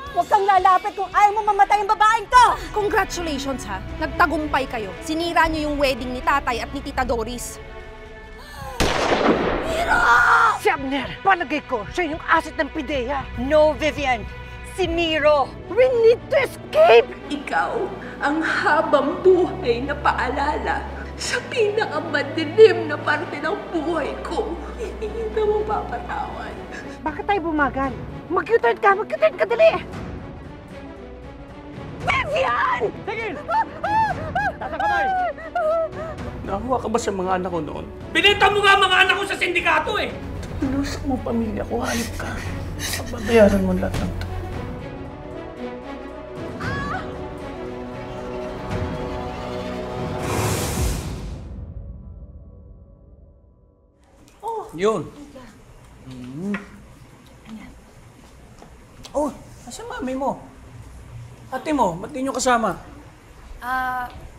Huwag kang lalapit kung ayaw mo mamatay ang babaeng to! Congratulations ha! Nagtagumpay kayo. Sinira niyo yung wedding ni tatay at ni Tita Doris. Miro! Si Abner, palagay ko, siya yung asset ng Pidea. No, Vivian. Si Miro. We need to escape! Ikaw ang habang buhay na paalala sa pinakamadilim na parte ng buhay ko. Hindi na mo papatawan. Bakit tayo bumagal? Mag-U-turn ka, dali! Vivian! Tigil! Tasa kamay! Nakuha ka ba sa mga anak ko noon? Binenta mo nga mga anak ko sa sindikato eh! Pinusak mo pamilya ko, hayop ka. Pababayaran mo lahat ng to. Yun. Oh, nasa mami mo? Ate mo, ba't di nyo kasama?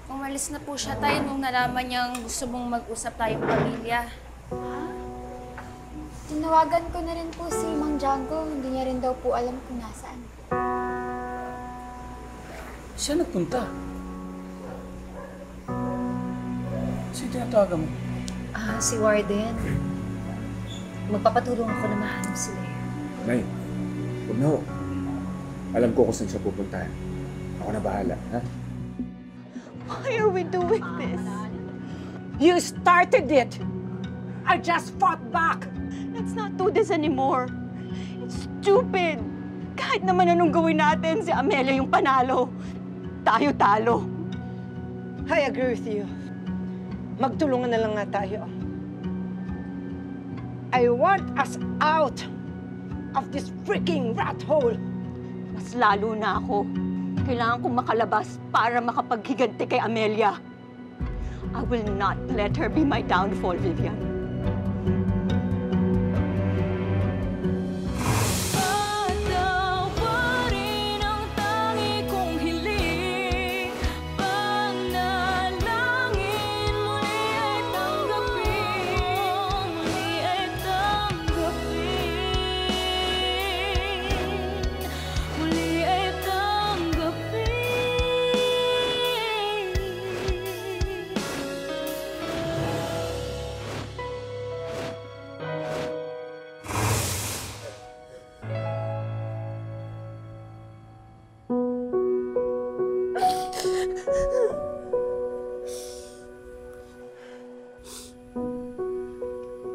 Umalis na po siya tayo nung nalaman niyang gusto mong mag-usap tayong pamilya. Tinawagan ko na rin po si Mang Django. Hindi niya rin daw po alam kung nasaan. Siya nagpunta. Sino tinatawagan mo? Si Warden. Magpapatulong ako na mahanap sila. Nay, huwag na ho. Alam ko kung saan siya pupuntahan. Ako na bahala, ha? Why are we doing this? You started it! I just fought back! Let's not do this anymore. It's stupid. Kahit naman anong gawin natin, si Amelia yung panalo. Tayo talo. I agree with you. Magtulungan na lang nga tayo. I want us out of this freaking rat hole. Mas lalo na ako. Kailangan kong makalabas para makapaghiganti kay Amelia. I will not let her be my downfall, Vivian.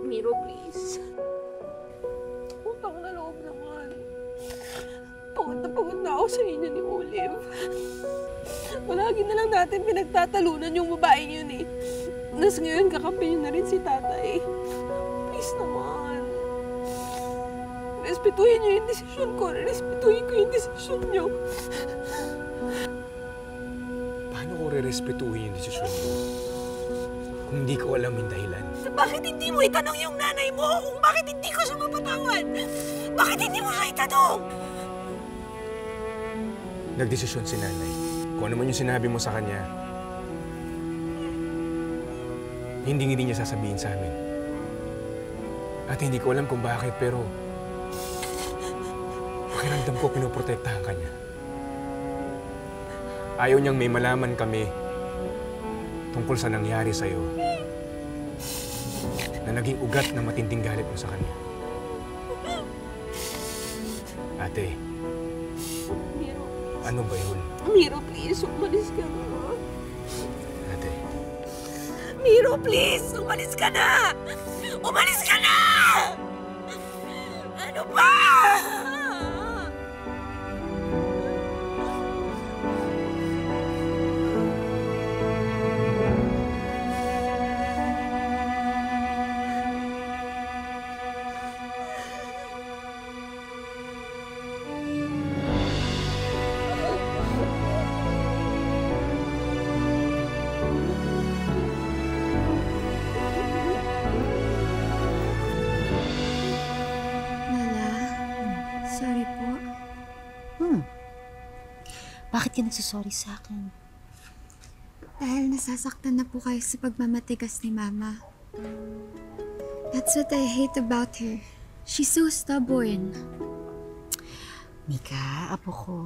Miro, please. Utang na loob naman. Pagod na ako sa inyo ni Olive. Palagi na lang natin pinagtatalunan yung babaeng yun eh. Nas ngayon, kakampi niyo na rin si tatay. Please naman. Respetuhin niyo yung desisyon ko. Respetuhin ko yung desisyon niyo. Paano ko re-respetuhin yung desisyon mo? Kung hindi ko alam yung dahilan. Bakit hindi mo itanong yung nanay mo kung bakit hindi ko siya mapatawad? Bakit hindi mo siya itanong? Nagdesisyon si nanay. Kung ano man yung sinabi mo sa kanya, hindi niya sasabihin sa amin. At hindi ko alam kung bakit, pero pakiramdam ko pinoprotektahan ka niya. Ayaw niyang may malaman kami tungkol sa nangyari sa'yo na naging ugat ng matinding galit mo sa kanya. Ate, ano ba yun? Miro, please, umalis ka na. Ate. Miro, please, umalis ka na! Umalis ka na! Ano ba? Bakit ka nagsusorry sa akin? Dahil nasasaktan na po kayo sa pagmamatigas ni Mama. That's what I hate about her. She's so stubborn. Nika, apo ko.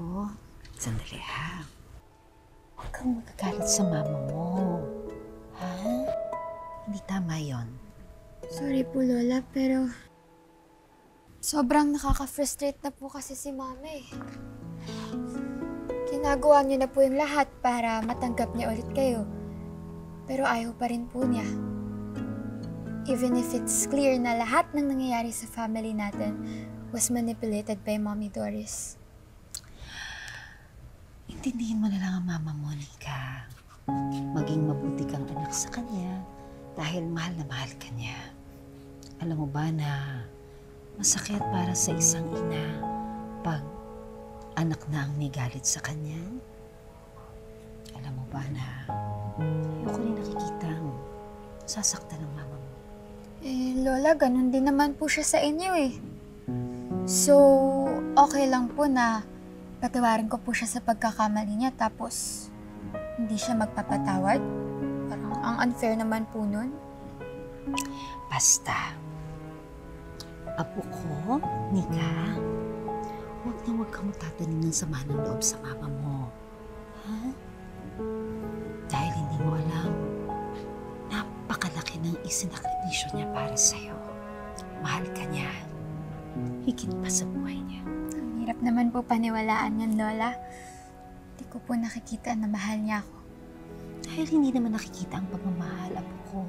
Sandali ha. Huwag kang magagalit sa mama mo. Ha? Hindi tama yon. Sorry po, Lola, pero sobrang nakaka-frustrate na po kasi si Mama eh. Ginagawa niyo na po yung lahat para matanggap niya ulit kayo. Pero ayaw pa rin po niya. Even if it's clear na lahat ng nangyayari sa family natin was manipulated by Mommy Doris. Intindihin mo na lang ang mama mo, Nika. Maging mabuti kang anak sa kanya dahil mahal na mahal ka niya. Alam mo ba na masakit para sa isang ina pag anak na ang nigalit sa kanya? Alam mo ba na ayoko rin nakikitang sasaktan ng mama mo. Eh, Lola, ganun din naman po siya sa inyo eh. So, okay lang po na patawarin ko po siya sa pagkakamali niya tapos hindi siya magpapatawad? Parang ang unfair naman po nun. Basta, apo ko, Nika, huwag kang magtatanim ng sama ng loob sa mama mo. Ha? Dahil hindi mo alam, napakalaki ng isinakripisyo niya para sa'yo. Mahal ka niya. Higit pa sa buhay niya. Ang hirap naman po paniwalaan yan, Lola. Hindi ko po nakikita na mahal niya ako. Dahil hindi naman nakikita ang pagmamahal, apo ko.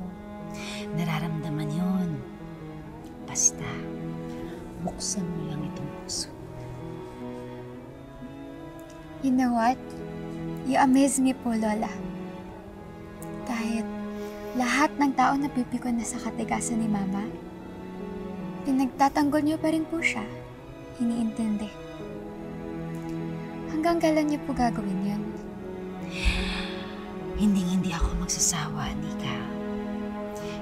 Nararamdaman yon. Basta, buksan mo lang itong puso. You know what? You amaze me po, Lola. Kahit lahat ng tao napipikon na sa katigasan ni Mama, pinagtatanggol niyo pa rin po siya. Iniintindi. Hanggang kailan niyo po gagawin yun? Hindi ako magsasawa, Nika.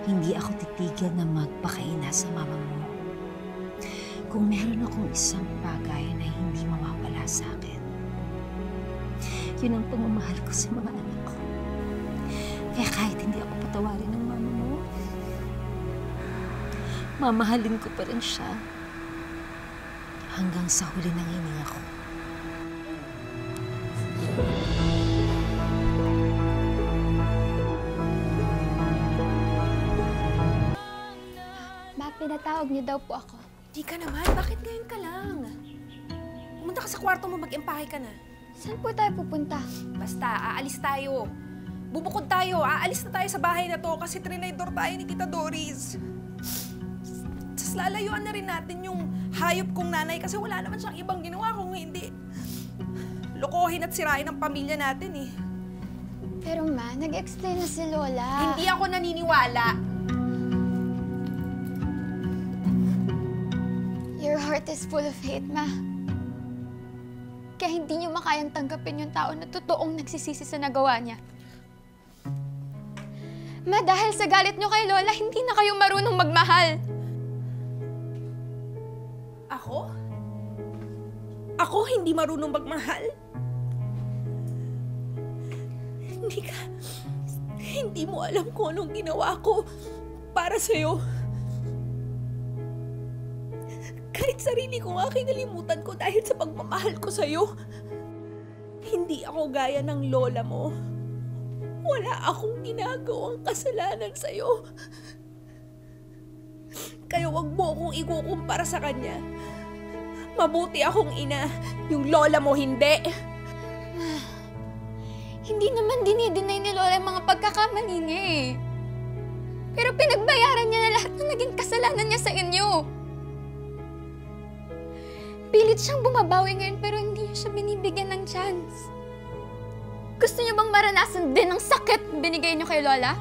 Hindi ako titigil na magpakaina sa mama mo. Kung meron akong isang bagay na hindi mawawala sa akin, yun ang pagmamahal ko sa mga anak ko. Kaya kahit hindi ako patawarin ng mama mo, mamahalin ko pa rin siya hanggang sa huli ng hininga ko. Ma, pinatawag niyo daw po ako. Di ka naman, bakit ngayon ka lang? Pumunta ka sa kwarto mo, mag-impake ka na. Saan po tayo pupunta? Basta, aalis tayo. Bubukod tayo, aalis na tayo sa bahay na to kasi trinidor tayo ni Tita Doris. Tapos lalayuan na rin natin yung hayop kong nanay kasi wala naman siyang ibang ginawa kung hindi lokohin at sirain ang pamilya natin eh. Pero Ma, nag-explain na si Lola. Hindi ako naniniwala. Your heart is full of hate, Ma. Kaya hindi niyo makayang tanggapin yung tao na totoong nagsisisi sa nagawa niya. Ma, dahil sa galit niyo kay Lola, hindi na kayo marunong magmahal. Ako? Ako hindi marunong magmahal? Hindi mo alam kung anong ginawa ko para sa'yo. Kahit sarili ko nga kinalimutan ko dahil sa pagmamahal ko sa'yo. Hindi ako gaya ng lola mo. Wala akong ginagawang kasalanan sa'yo. Kaya wag mo akong ikukumpara sa kanya. Mabuti akong ina, yung lola mo hindi. Hindi naman dinideny ni Lola yung mga pagkakamali niya eh. Pero pinagbayaran niya na lahat ng naging kasalanan niya sa inyo. Pilit siyang bumabawi ngayon pero hindi niya siya binibigyan ng chance. Gusto niyo bang maranasan din ang sakit na binigay niyo kay Lola?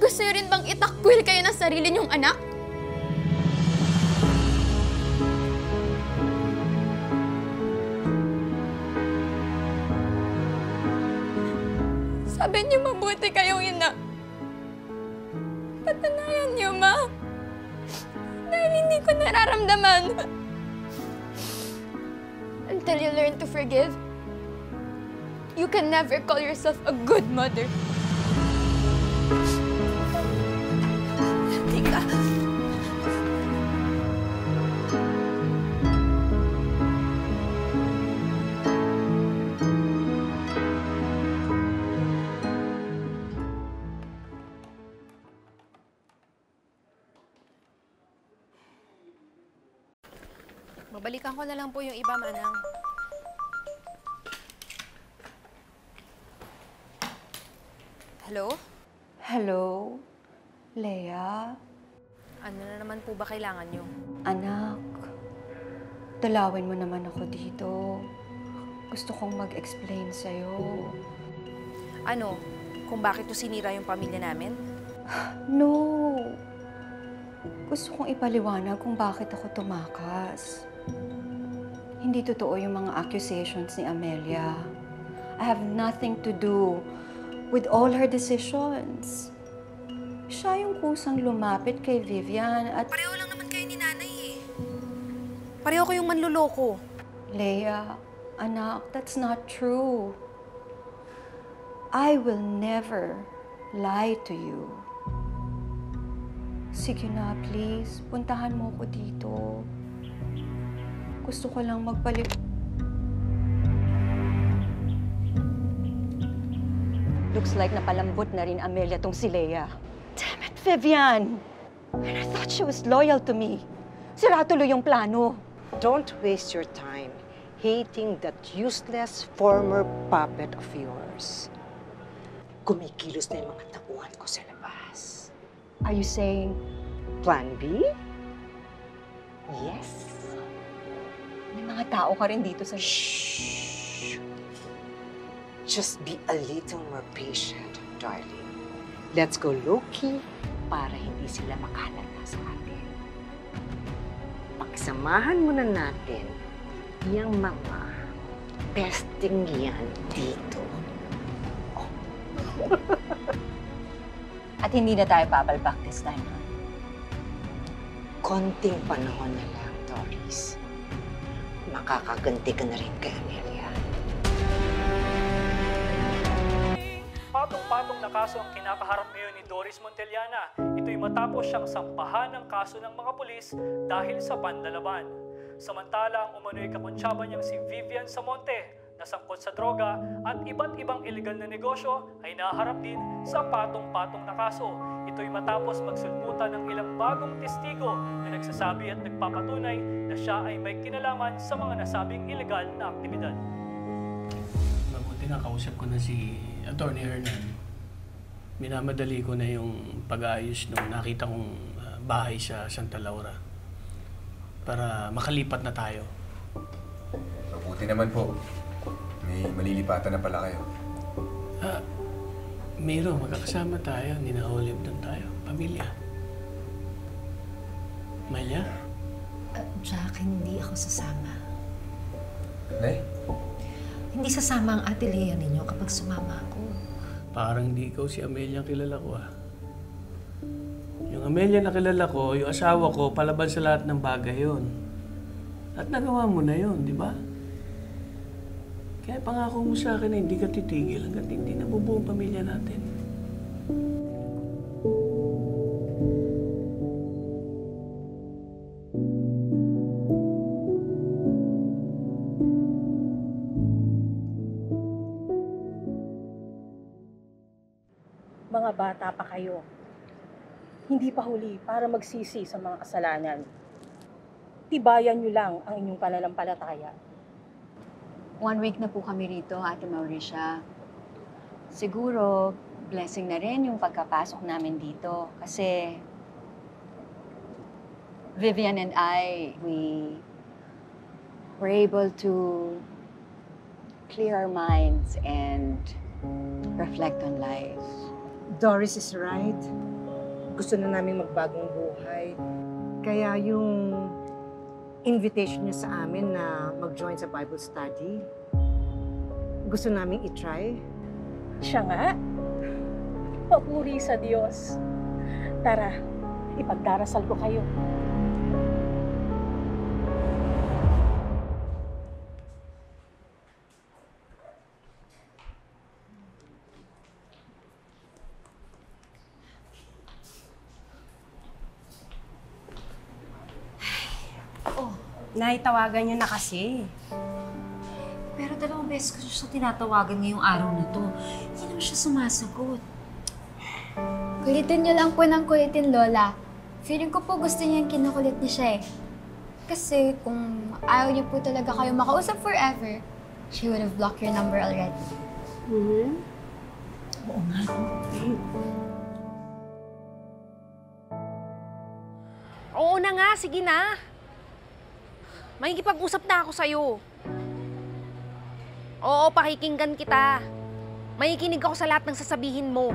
Gusto niyo rin bang itakwil kayo ng sarili niyong anak? Sabi niyo mabuti kayong ina. Patunayan niyo, Ma. Dahil hindi ko nararamdaman. Until you learn to forgive, you can never call yourself a good mother. Tika. Babalikan ko na lang po yung iba, Manang. Hello? Hello? Leia? Ano na naman po ba kailangan nyo? Anak, dalawin mo naman ako dito. Gusto kong mag-explain sa'yo. Ano? Kung bakit to sinira yung pamilya namin? No. Gusto kong ipaliwanag kung bakit ako tumakas. Hindi totoo yung mga accusations ni Amelia. I have nothing to do with all her decisions. Siya yung kusang lumapit kay Vivian at... Pareho lang naman kayo ni nanay eh. Pareho kayong manluloko. Leia, anak, that's not true. I will never lie to you. Sige na, please. Puntahan mo ko dito. Gusto ko lang magpalit... Looks like napalambot na rin Amelia tong si Leia. Damn it, Vivian! And I thought she was loyal to me. Sira tuloy yung plano. Don't waste your time hating that useless former puppet of yours. Kumikilos na yung mga tauhan ko sa labas. Are you saying... Plan B? Yes. May mga tao ka rin dito sa... Shh! Just be a little more patient, darling. Let's go low-key para hindi sila makalata sa atin. Pagsamahan muna natin yung mga testing yan dito. At hindi na tayo papalpak this time, ha? Konting panahon na lang, Doris. Makakaganti ka na rin kay Amelia. Patong-patong na kaso ang kinakaharap ngayon ni Doris Montellana. Ito'y matapos siyang sampahan ng kaso ng mga pulis dahil sa panlalaban. Samantala, ang umano'y kakuntsaba niyang si Vivian Samonte na sangkot sa droga at iba't ibang iligal na negosyo ay naharap din sa patong-patong na kaso. Ito'y matapos magsulputan ng ilang bagong testigo na nagsasabi at nagpapatunay na siya ay may kinalaman sa mga nasabing iligal na aktibidad. Mabuti na kausap ko na si Atty. Hernan. Minamadali ko na yung pag-aayos nung nakita kong bahay sa Santa Laura para makalipat na tayo. Mabuti naman po. May malilipatan na pala kayo. Miro, magkakasama tayo. Hindi na ulib doon tayo. Pamilya. Malia? Jack, hindi ako sasama. Nay? Hindi sasama ang ate Lea ninyo kapag sumama ako. Parang di ikaw si Amelia ang kilala ko, ah. Yung Amelia na kilala ko, yung asawa ko, palaban sa lahat ng bagay yun. At nagawa mo na yun, di ba? Kaya pangako mo sa akin na hindi ka titigil hanggang hindi nabubuo ang pamilya natin. Mga bata pa kayo. Hindi pa huli para magsisi sa mga kasalanan. Tibayan niyo lang ang inyong pananampalataya. 1 week na po kami rito, Ate Mauricia. Siguro, blessing na rin yung pagkapasok namin dito. Kasi, Vivian and I, we were able to clear our minds and reflect on life. Doris is right. Gusto na namin magbagong buhay. Kaya yung invitation niyo sa amin na mag-join sa Bible study, gusto namin i-try. Siya nga. Papuri sa Diyos. Tara, ipagdarasal ko kayo. Nay, tawagan niyo na kasi. Pero 2 beses ko siya tinatawagan ngayong araw na to. Hindi naman siya sumasagot. Kulitin niyo lang po ng kulitin, Lola. Feeling ko po gusto niyang kinukulit niya siya eh. Kasi kung ayaw niyo po talaga kayo makausap forever, she would have blocked your number already. Oo nga, no? Oo na nga, sige na. Makikipag-usap na ako sa'yo. Oo, pakikinggan kita. Makikinig ako sa lahat ng sasabihin mo.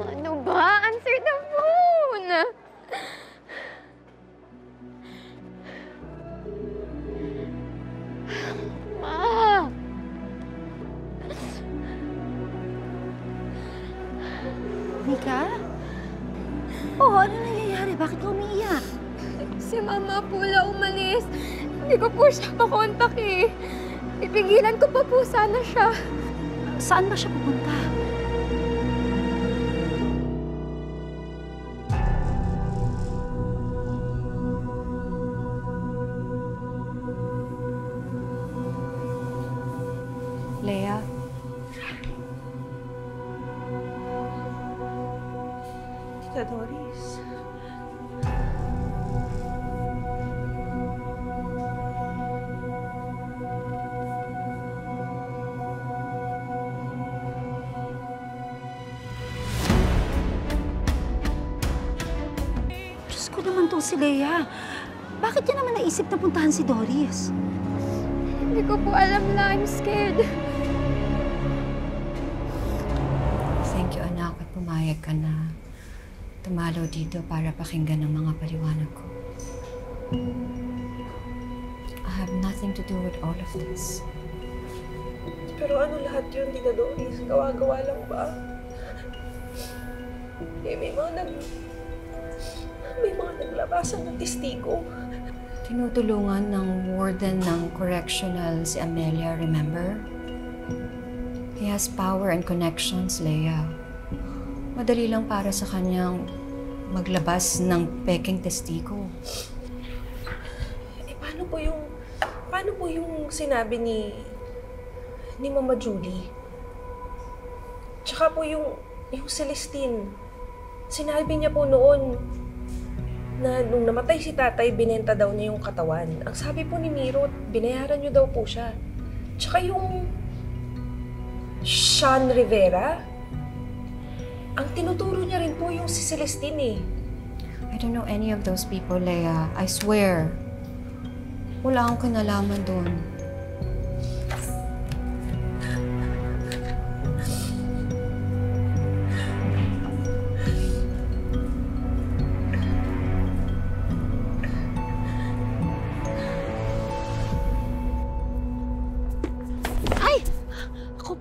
Ano ba? Answer the phone! Ma! Mika? Oo, ano nangyayari? Bakit ka umiiyak? Si Mama Pula umalis. Hindi ko po siya makontak eh. Pipigilan ko pa po sana siya. Saan ba siya pupunta? Leia? Tita Doris. Diyos ko naman to si Leia. Bakit niya naman naisip na puntahan si Doris? Hindi ko po alam na. I'm scared. Thank you, anak, at pumayag ka na tumalaw dito para pakinggan ang mga paliwanag ko. I have nothing to do with all of this. Pero ano lahat yun, Tita Doris? Gawa-gawa lang ba? May mga naglabasan ng testigo. Tinutulungan ng warden ng correctional si Amelia, remember? He has power and connections, Leia. Madali lang para sa kanyang maglabas ng peking testigo. Eh, paano po yung sinabi ni Mama Julie? Tsaka po yung Celestine. Sinabi niya po noon na nung namatay si tatay, binenta daw niya yung katawan. Ang sabi po ni Miro, binayaran niyo daw po siya. Tsaka yung Sean Rivera, ang tinuturo niya rin po yung si Celestine eh. I don't know any of those people, Leia. I swear. Wala akong kinalaman doon.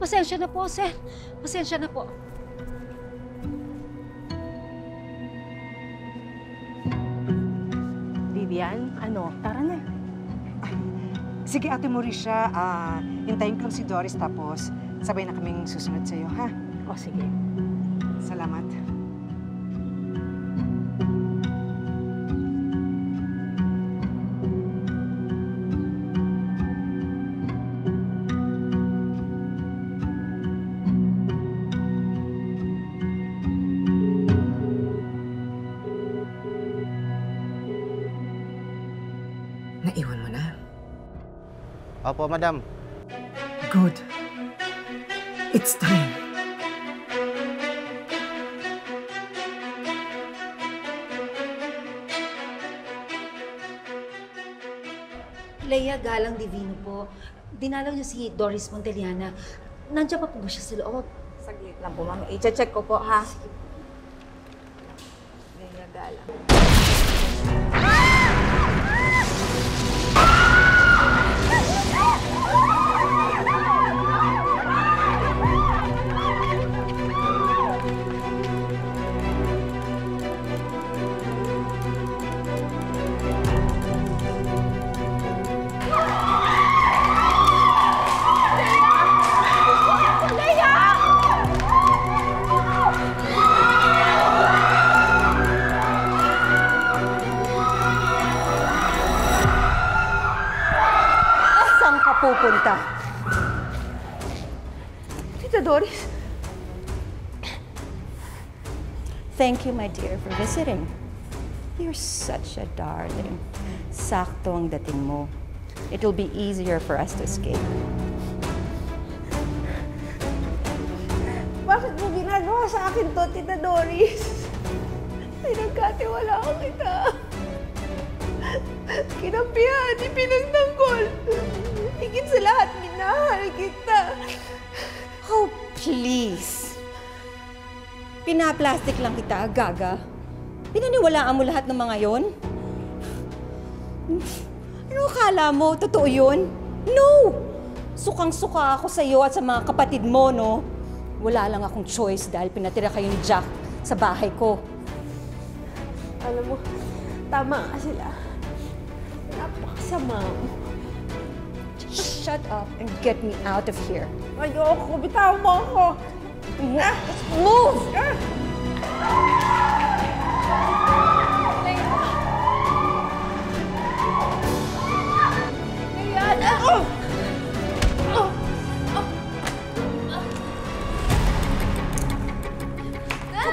Pasensya na po, sir. Pasensya na po. Vivian, tara na. Sige, Ate Mauricia, hintayin ko lang si Doris tapos sabay na kaming susunod sa'yo, ha? O, sige. Salamat. Naiwan mo na? Opo, madam. Good. It's time. Leia Galang Divino po. Dinalaw niyo si Doris Monteliana. Nandiyan pa po ba siya sa loob? Saglit lang po, ma'am. I-check ko po, ha? Leia Galang. pupunta? Tita Doris, Thank you, my dear, for visiting. You're such a darling. Sakto ang dating mo. It'll be easier for us to escape. bakit mo ginagawa sa akin to, Tita Doris? Pinagkatiwala ko kita. Kinampihan, ipinagtanggol. Higit sa lahat, minahal kita. Oh, please. Pinaplastic lang kita, gaga. Pinaniwalaan mo lahat ng mga yon? Ano akala mo? Totoo yun? No! Sukang-suka ako sa iyo at sa mga kapatid mo, no? Wala lang akong choice dahil pinatira kayo ni Jack sa bahay ko. Alam mo, tama ka sila. Napakasama. Just shut up and get me out of here. Ayoko, bitaw mo ako. Let's move! Diana!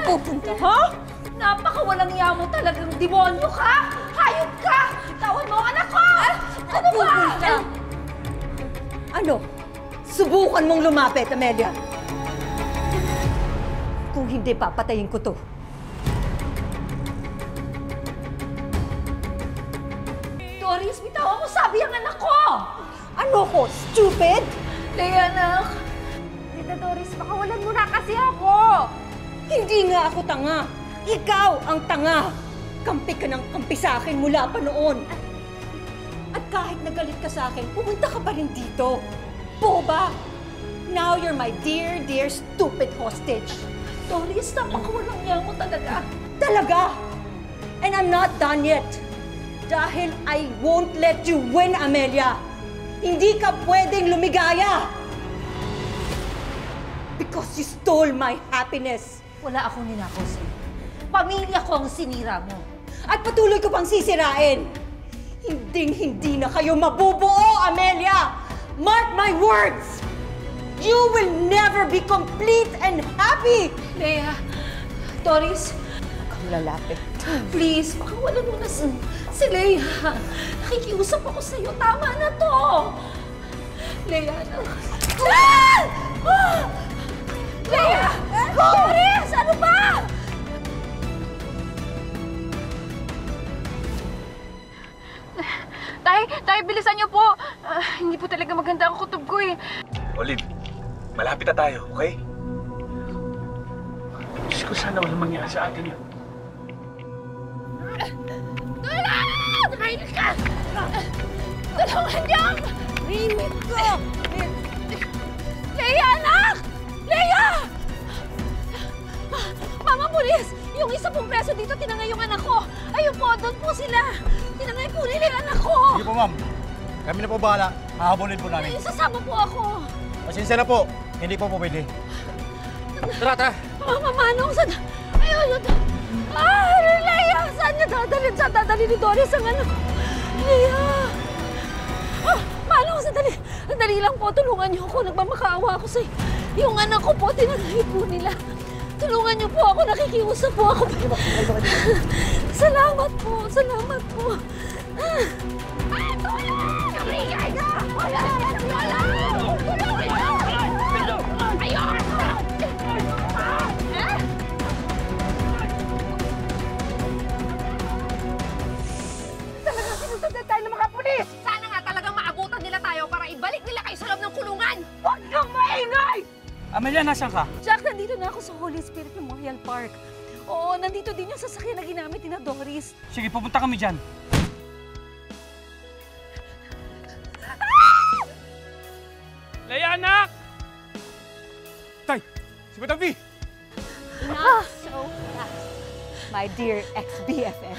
Pupunta? Ha? Napakawalang iya mo talagang demonyo ka! Hayop ka! Tawan mo ang anak ko! Ano ba? Pupunta? Ano? Subukan mong lumapit, Amelia. Kung hindi, papatayin ko to. Doris, bitawan mo sabi ang anak ko! Ano ko? Stupid? Leia, anak! Tita Doris, pakawalan mo na kasi ako! Hindi nga ako tanga. Ikaw ang tanga. Kampi ka ng kampi sa akin mula pa noon. At kahit nagalit ka sa akin, pumunta ka pa rin dito. Boba! Now you're my dear, dear, stupid hostage. Doris, napakawalang iya mo talaga. Talaga? And I'm not done yet. Dahil I won't let you win, Amelia. Hindi ka pwedeng lumigaya. Because you stole my happiness. Wala akong ninakaw sa'yo. Pamilya ko ang sinira mo. At patuloy ko pang sisirain. Hinding-hindi na kayo mabubuo, Amelia! Mark my words! You will never be complete and happy! Leia, Doris, Kang lalapit. please, pakawalan mo na si Leia. Nakikiusap ako sa'yo. Tama na to! Leia, anak. Ah! Ah! Leia! Doris! Ano ba? Tay, bilisan niyo po. Hindi po talaga maganda ang kutob ko eh. Olive, malapit na tayo, okay? Diyos ko, sana walang mangyari sa atin yun. Tulong! Tumahimik ka! Tulungan niyo! Rimit ko! Leia, anak! Leia! Mama, pulis! Yung isa pong preso dito, tinangay yung anak ko. Ayun po, doon po sila. Tinangay po nila yung anak ko. Sige po, ma'am. Kami na po bahala. Hahabulin po namin. Sasama po ako. Pasensya na po. Hindi po pwede. Tara, tara. Mama, Manong, saan? Ayun, Leia! Saan niya dadalhin? Saan dadalhin ni Doris ang anak ko? Leia! Manong, sandali. Sandali lang po. Tulungan niyo ako. Nagmamakaawa ako sa yung anak ko po. Tinangay po nila. Tulungan niyo po ako. Nakikiusap po ako. Salamat po. Salamat po. Tulong! Kamigay ka! Wala! Wala! Tulungan niyo! Ayun! Talaga sinusundan tayo ng mga pulis! Sana nga talagang maabutan nila tayo para ibalik nila kayo sa loob ng kulungan! Huwag kang maingay! Amelia, nasan ka? Jack, nandito na ako sa Holy Spirit Memorial Park. Oo, nandito din yung sasakyan na ginamit ni Doris. Sige, pupunta kami dyan. Leia, anak! Tay! Si Madam V! Not so fast, my dear ex-BFF.